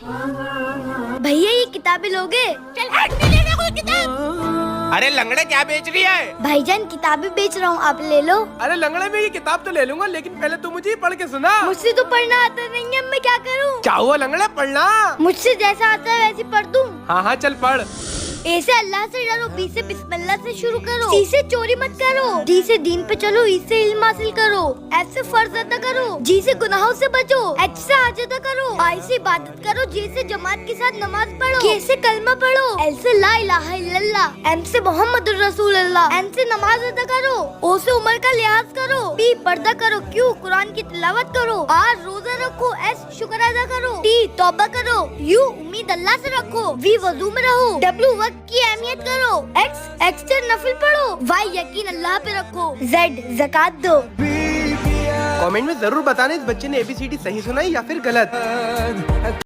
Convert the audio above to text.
भैया ये किताबें लोगे? चल हट, नहीं लेना कोई किताब। अरे लंगड़े क्या बेच रही है? भाईजान किताबें बेच रहा हूँ, आप ले लो। अरे लंगड़े में ये किताब तो ले लूंगा, लेकिन पहले तू मुझे पढ़ के सुना। मुझसे तो पढ़ना आता नहीं है, मैं क्या करूँ? क्या हुआ लंगड़े, पढ़ना। मुझसे जैसा आता है वैसे पढ़ दूँ। हाँ हाँ चल पढ़। ए से अल्लाह से डरो, बी से बिस्मिल्लाह से शुरू करो, सी से चोरी मत करो, डी से दीन पे चलो, ई से इल्म हासिल करो, एफ से फर्ज अदा करो, जी से गुनाहों से बचो, एच से हज अदा करो, आई से इबादत करो, जे से जमात के साथ नमाज पढ़ो, के से कलमा पढ़ो, एल से ला इलाहा इल्लल्लाह, एम से मोहम्मदुर रसूलुल्लाह, एन से नमाज अदा करो, ओ से उम्र का लिहाज करो, पी पर्दा करो, क्यू कुरान की तिलावत करो, आर रोजा रखो, एस शुक्र अदा करो, टी तौबा करो, यू उम्मीद अल्लाह से रखो, वी वजू में रहो, डब्ल्यू वक्त की अहमियत करो, एक्स एक्स्ट्रा नफिल पढ़ो, वाई यकीन अल्लाह पे रखो, जेड ज़कात दो। कमेंट में जरूर बताना इस बच्चे ने ABCD सही सुनाई या फिर गलत।